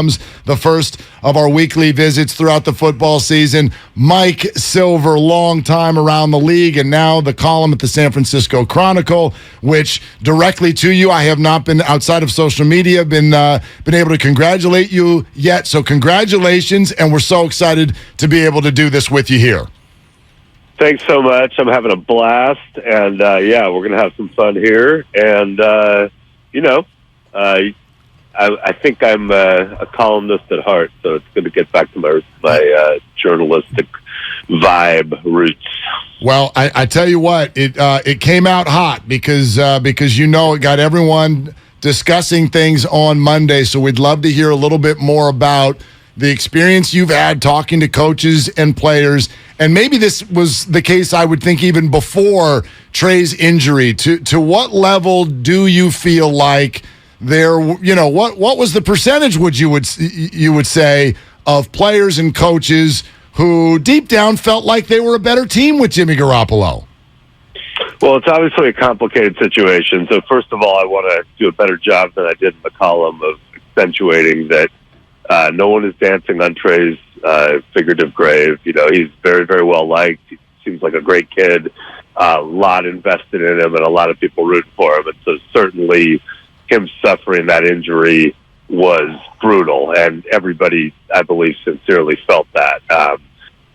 The first of our weekly visits throughout the football season. Mike Silver, long time around the league, and now the column at the San Francisco Chronicle, which directly to you, I have not been outside of social media, been able to congratulate you yet. So congratulations, and we're so excited to be able to do this with you here. Thanks so much. I'm having a blast, and we're going to have some fun here. And I think I'm a columnist at heart, so it's good to get back to my journalistic vibe roots. Well, I tell you what, it came out hot because it got everyone discussing things on Monday. So we'd love to hear a little bit more about the experience you've had talking to coaches and players. And maybe this was the case, I would think, even before Trey's injury. To what level do you feel like there, what was the percentage you would say of players and coaches who deep down felt like they were a better team with Jimmy Garoppolo? Well, it's obviously a complicated situation. So first of all, I want to do a better job than I did in the column of accentuating that no one is dancing on Trey's figurative grave. He's very, very well liked. He seems like a great kid. A lot invested in him, and a lot of people rooting for him. And so certainly him suffering that injury was brutal, and everybody, I believe, sincerely felt that.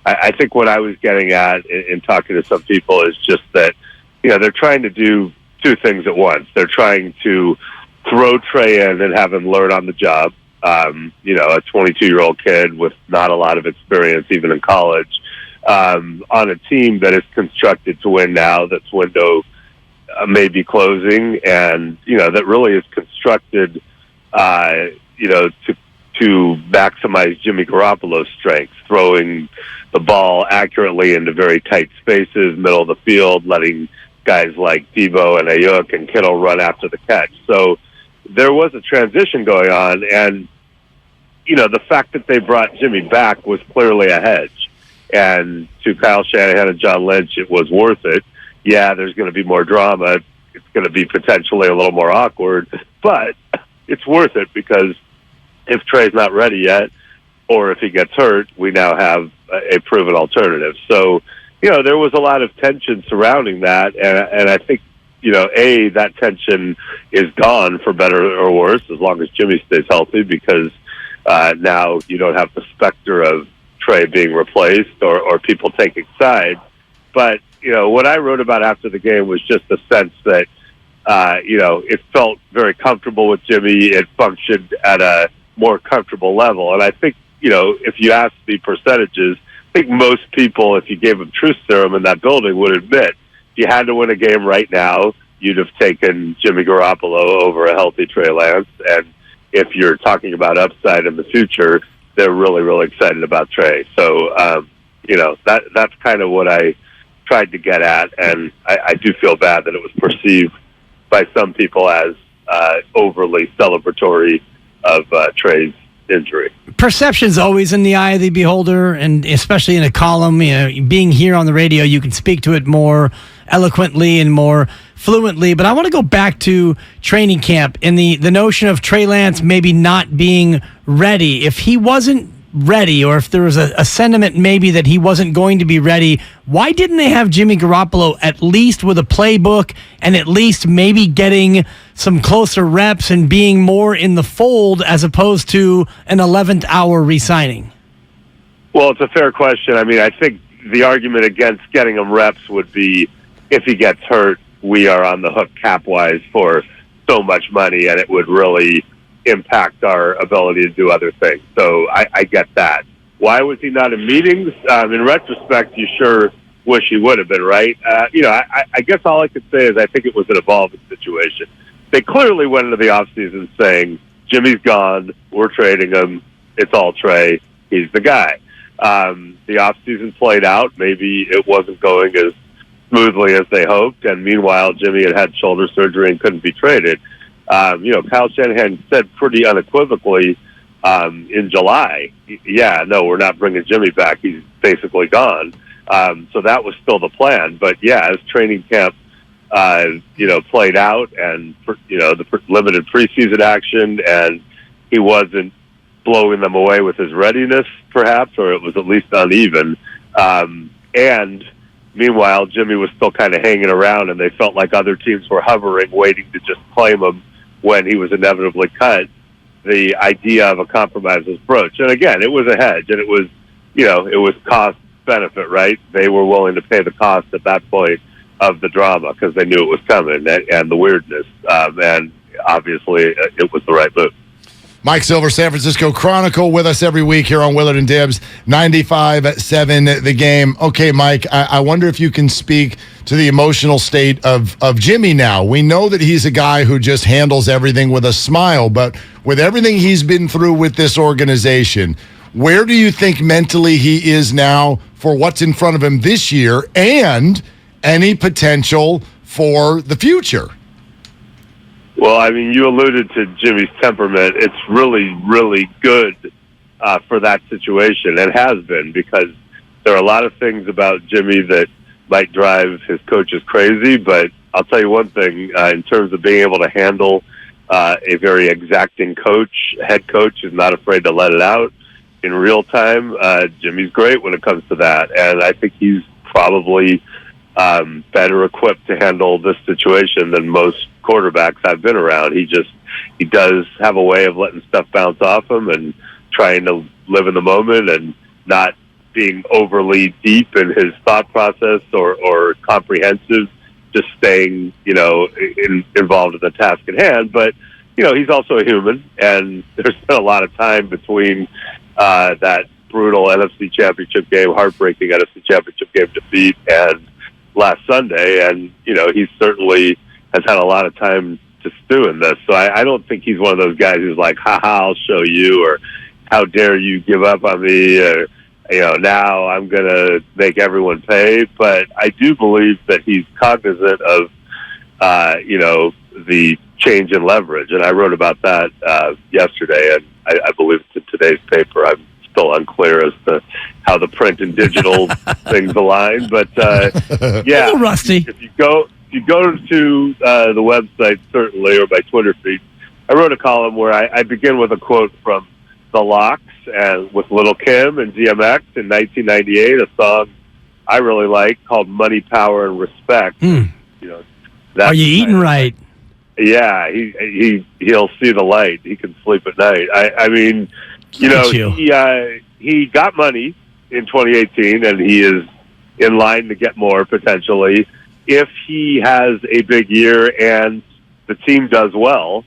I think what I was getting at in talking to some people is just that, they're trying to do two things at once. They're trying to throw Trey in and have him learn on the job. A 22-year-old kid with not a lot of experience, even in college, on a team that is constructed to win now, that's window may be closing, and that really is constructed to maximize Jimmy Garoppolo's strengths, throwing the ball accurately into very tight spaces, middle of the field, letting guys like Debo and Ayuk and Kittle run after the catch. So there was a transition going on, and the fact that they brought Jimmy back was clearly a hedge. And to Kyle Shanahan and John Lynch, it was worth it. Yeah, there's going to be more drama. It's going to be potentially a little more awkward, but it's worth it because if Trey's not ready yet, or if he gets hurt, we now have a proven alternative. So, there was a lot of tension surrounding that, and I think, that tension is gone for better or worse as long as Jimmy stays healthy, because now you don't have the specter of Trey being replaced or people taking sides. But what I wrote about after the game was just the sense that, it felt very comfortable with Jimmy. It functioned at a more comfortable level. And I think, if you ask the percentages, I think most people, if you gave them truth serum in that building, would admit if you had to win a game right now, you'd have taken Jimmy Garoppolo over a healthy Trey Lance. And if you're talking about upside in the future, they're really, really excited about Trey. So, that's kind of what I tried to get at, and I do feel bad that it was perceived by some people as overly celebratory of Trey's injury. Perception's always in the eye of the beholder, and especially in a column. Being here on the radio, you can speak to it more eloquently and more fluently. But I want to go back to training camp and the notion of Trey Lance maybe not being ready. If he wasn't ready, or if there was a sentiment maybe that he wasn't going to be ready, why didn't they have Jimmy Garoppolo at least with a playbook and at least maybe getting some closer reps and being more in the fold as opposed to an 11th hour re-signing? Well, it's a fair question. I mean, I think the argument against getting him reps would be if he gets hurt, we are on the hook cap-wise for so much money, and it would really impact our ability to do other things. So I get that. Why was he not in meetings? In retrospect, you sure wish he would have been, right? I guess all I could say is I think it was an evolving situation. They clearly went into the offseason saying, Jimmy's gone, we're trading him, it's all Trey, he's the guy. The offseason played out. Maybe it wasn't going as smoothly as they hoped, and meanwhile, Jimmy had shoulder surgery and couldn't be traded. Kyle Shanahan said pretty unequivocally in July, we're not bringing Jimmy back. He's basically gone. So that was still the plan. But, as training camp, played out and, the limited preseason action, and he wasn't blowing them away with his readiness, perhaps, or it was at least uneven. And meanwhile, Jimmy was still kind of hanging around, and they felt like other teams were hovering, waiting to just claim him when he was inevitably cut. The idea of a compromise was broached. And again, it was a hedge, and it was, it was cost benefit, right? They were willing to pay the cost at that point of the drama because they knew it was coming and the weirdness. And obviously, it was the right move. Mike Silver, San Francisco Chronicle, with us every week here on Willard and Dibs, 95.7 The Game. Okay, Mike, I wonder if you can speak to the emotional state of Jimmy now. We know that he's a guy who just handles everything with a smile, but with everything he's been through with this organization, where do you think mentally he is now for what's in front of him this year and any potential for the future? Well, I mean, you alluded to Jimmy's temperament. It's really, really good for that situation, and has been, because there are a lot of things about Jimmy that might drive his coaches crazy, but I'll tell you one thing, in terms of being able to handle a very exacting head coach who's not afraid to let it out in real time, Jimmy's great when it comes to that, and I think he's probably better equipped to handle this situation than most quarterbacks I've been around. He does have a way of letting stuff bounce off him and trying to live in the moment and not being overly deep in his thought process or comprehensive, just staying, involved in the task at hand. But, he's also a human, and there's been a lot of time between that brutal NFC Championship game, heartbreaking NFC Championship game defeat, and last Sunday, and he certainly has had a lot of time to stew in this. So I don't think he's one of those guys who's like, "Ha ha, I'll show you," or "How dare you give up on me," or now I'm gonna make everyone pay. But I do believe that he's cognizant of the change in leverage, and I wrote about that yesterday, and I believe it's in today's paper. I'm still unclear as to how the print and digital things align, but yeah, a little rusty. If you go to the website, certainly, or my Twitter feed, I wrote a column where I begin with a quote from The Lox and with Little Kim and DMX in 1998, a song I really like called "Money, Power, and Respect." Are you eating right? Yeah, he'll see the light. He can sleep at night. I mean, he got money in 2018, and he is in line to get more potentially. If he has a big year and the team does well,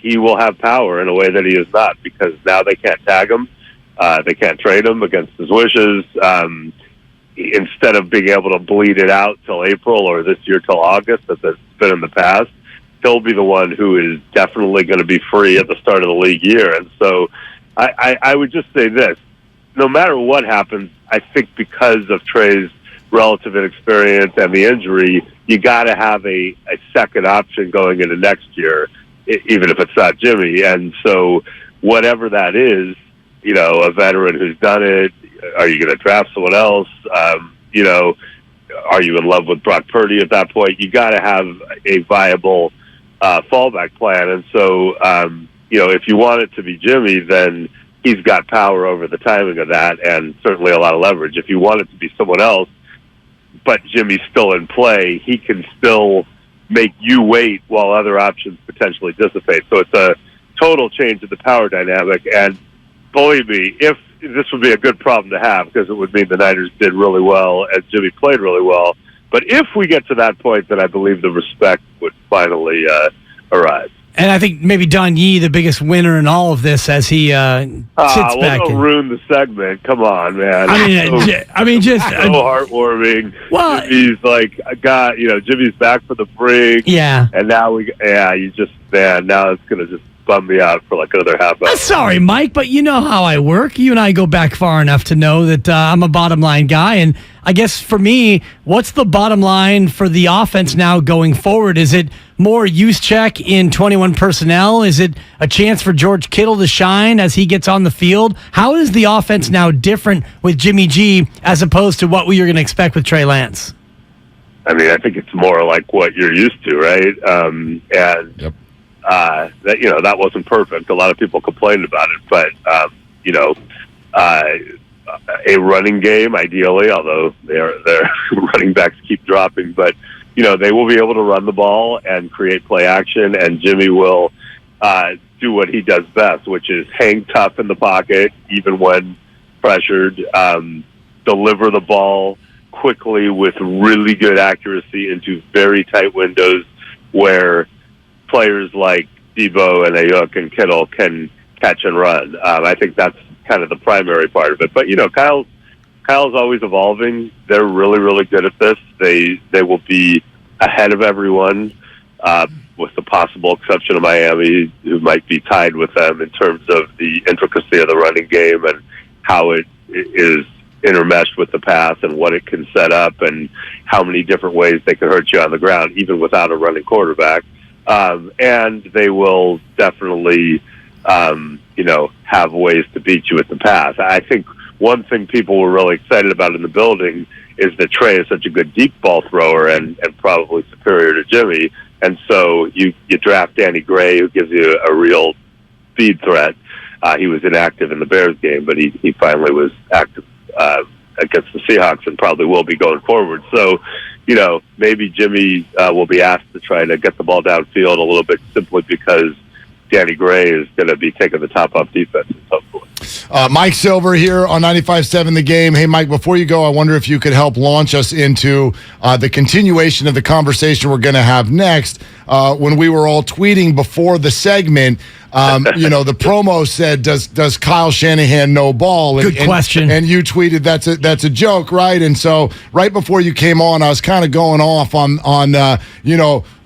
he will have power in a way that he is not, because now they can't tag him. They can't trade him against his wishes. Instead of being able to bleed it out till April or this year till August, as it's been in the past, he'll be the one who is definitely going to be free at the start of the league year. And so I would just say this. No matter what happens, I think because of Trey's relative inexperience and the injury, you got to have a second option going into next year, even if it's not Jimmy. And so whatever that is, a veteran who's done it, are you going to draft someone else? Are you in love with Brock Purdy at that point? You got to have a viable fallback plan. And so, if you want it to be Jimmy, then he's got power over the timing of that and certainly a lot of leverage. If you want it to be someone else, but Jimmy's still in play, he can still make you wait while other options potentially dissipate. So it's a total change in the power dynamic. And believe me, if this would be a good problem to have, because it would mean the Niners did really well and Jimmy played really well. But if we get to that point, then I believe the respect would finally arrive. And I think maybe Don Yee, the biggest winner in all of this, as he sits back. Don't ruin the segment. Come on, man. Just so heartwarming. Well, he's like, Jimmy's back for the bring. Yeah. And now now it's going to just bum me out for like another half hour. Sorry, Mike, but you know how I work. You and I go back far enough to know that I'm a bottom line guy. And I guess for me, what's the bottom line for the offense now going forward? Is it more use check in 21 personnel? Is it a chance for George Kittle to shine as he gets on the field? How is the offense now different with Jimmy G as opposed to what we were going to expect with Trey Lance? I mean, I think it's more like what you're used to, right? that wasn't perfect. A lot of people complained about it, but a running game, ideally, although their running backs keep dropping, but they will be able to run the ball and create play action, and Jimmy will do what he does best, which is hang tough in the pocket, even when pressured, deliver the ball quickly with really good accuracy into very tight windows where players like Debo and Ayuk and Kittle can catch and run. I think that's kind of the primary part of it. But, Kyle's always evolving. They're really, really good at this. They will be ahead of everyone, with the possible exception of Miami, who might be tied with them in terms of the intricacy of the running game and how it is intermeshed with the pass and what it can set up and how many different ways they can hurt you on the ground, even without a running quarterback. And they will definitely, have ways to beat you with the pass. I think one thing people were really excited about in the building is that Trey is such a good deep ball thrower and probably superior to Jimmy. And so you draft Danny Gray, who gives you a real speed threat. He was inactive in the Bears game, but he finally was active against the Seahawks and probably will be going forward. So, maybe Jimmy will be asked to try to get the ball downfield a little bit simply because Danny Gray is going to be taking the top off defense, hopefully. Mike Silver here on 95.7 The Game. Hey, Mike, before you go, I wonder if you could help launch us into the continuation of the conversation we're going to have next. When we were all tweeting before the segment, the promo said, "Does Kyle Shanahan know ball?" Good question. And you tweeted that's a joke, right? And so right before you came on, I was kind of going off on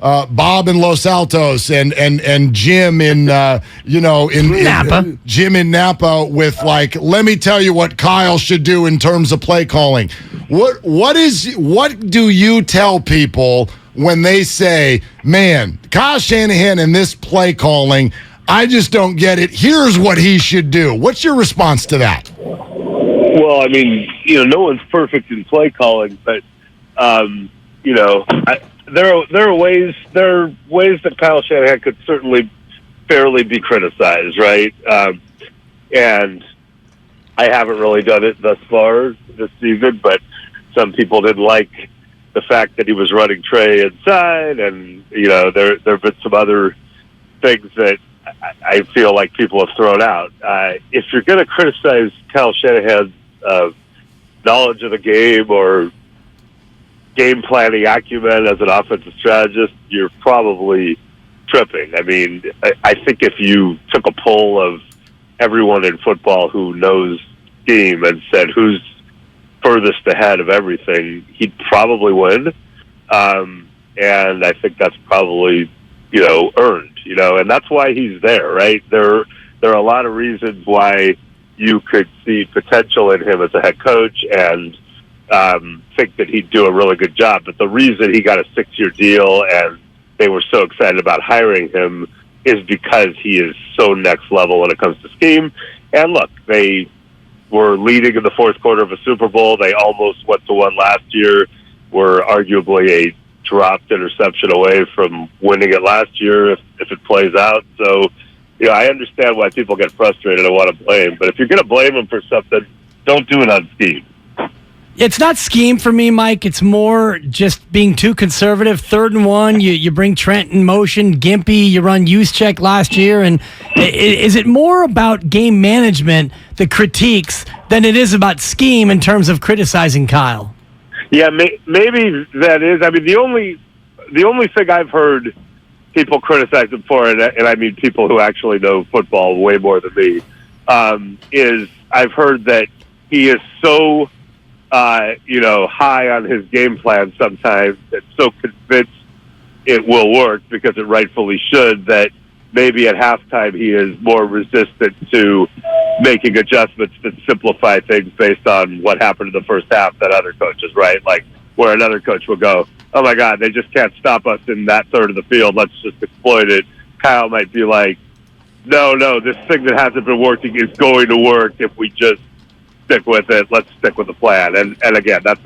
Bob in Los Altos and Jim in Napa. Jim in Napa with let me tell you what Kyle should do in terms of play calling. What do you tell people when they say, "Man, Kyle Shanahan in this play calling, I just don't get it. Here's what he should do"? What's your response to that? Well, no one's perfect in play calling, but there are ways that Kyle Shanahan could certainly fairly be criticized, right? And I haven't really done it thus far this season, but some people didn't like the fact that he was running Trey inside, and there have been some other things that I feel like people have thrown out. If you're going to criticize Kyle Shanahan's knowledge of the game or game planning acumen as an offensive strategist, you're probably tripping. I think if you took a poll of everyone in football who knows scheme and said who's furthest ahead of everything, he'd probably win. And I think that's probably, earned, and that's why he's there, right? There are a lot of reasons why you could see potential in him as a head coach and think that he'd do a really good job. But the reason he got a 6-year deal and they were so excited about hiring him is because he is so next level when it comes to scheme. And look, they were leading in the fourth quarter of a Super Bowl. They almost went to one last year, were arguably a dropped interception away from winning it last year if it plays out. So, I understand why people get frustrated and want to blame. But if you're going to blame them for something, don't do it on scheme. It's not scheme for me, Mike. It's more just being too conservative. 3rd and 1, you bring Trent in motion. Gimpy, you run use check last year. And is it more about game management, the critiques, than it is about scheme in terms of criticizing Kyle? Yeah, maybe that is. The only thing I've heard people criticize him for, and I mean people who actually know football way more than me, is I've heard that he is so high on his game plan sometimes and so convinced it will work because it rightfully should, that maybe at halftime he is more resistant to making adjustments that simplify things based on what happened in the first half than other coaches, right? Like where another coach will go, "Oh my God, they just can't stop us in that third of the field. Let's just exploit it." Kyle might be like, no, this thing that hasn't been working is going to work if we just stick with it. Let's stick with the plan. And again, that's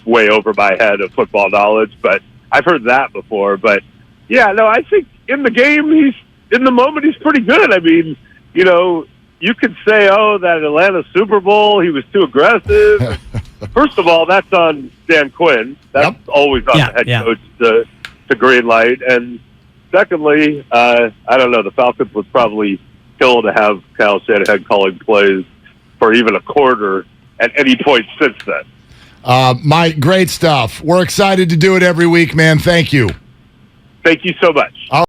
way over my head of football knowledge, but I've heard that before. But yeah, no, I think in the game, in the moment, he's pretty good. I mean, you could say, that Atlanta Super Bowl, he was too aggressive. First of all, that's on Dan Quinn. That's always on the head coach to green light. And secondly, I don't know, the Falcons would probably kill to have Kyle Shanahan calling plays for even a quarter at any point since then. Mike, great stuff. We're excited to do it every week, man. Thank you. Thank you so much.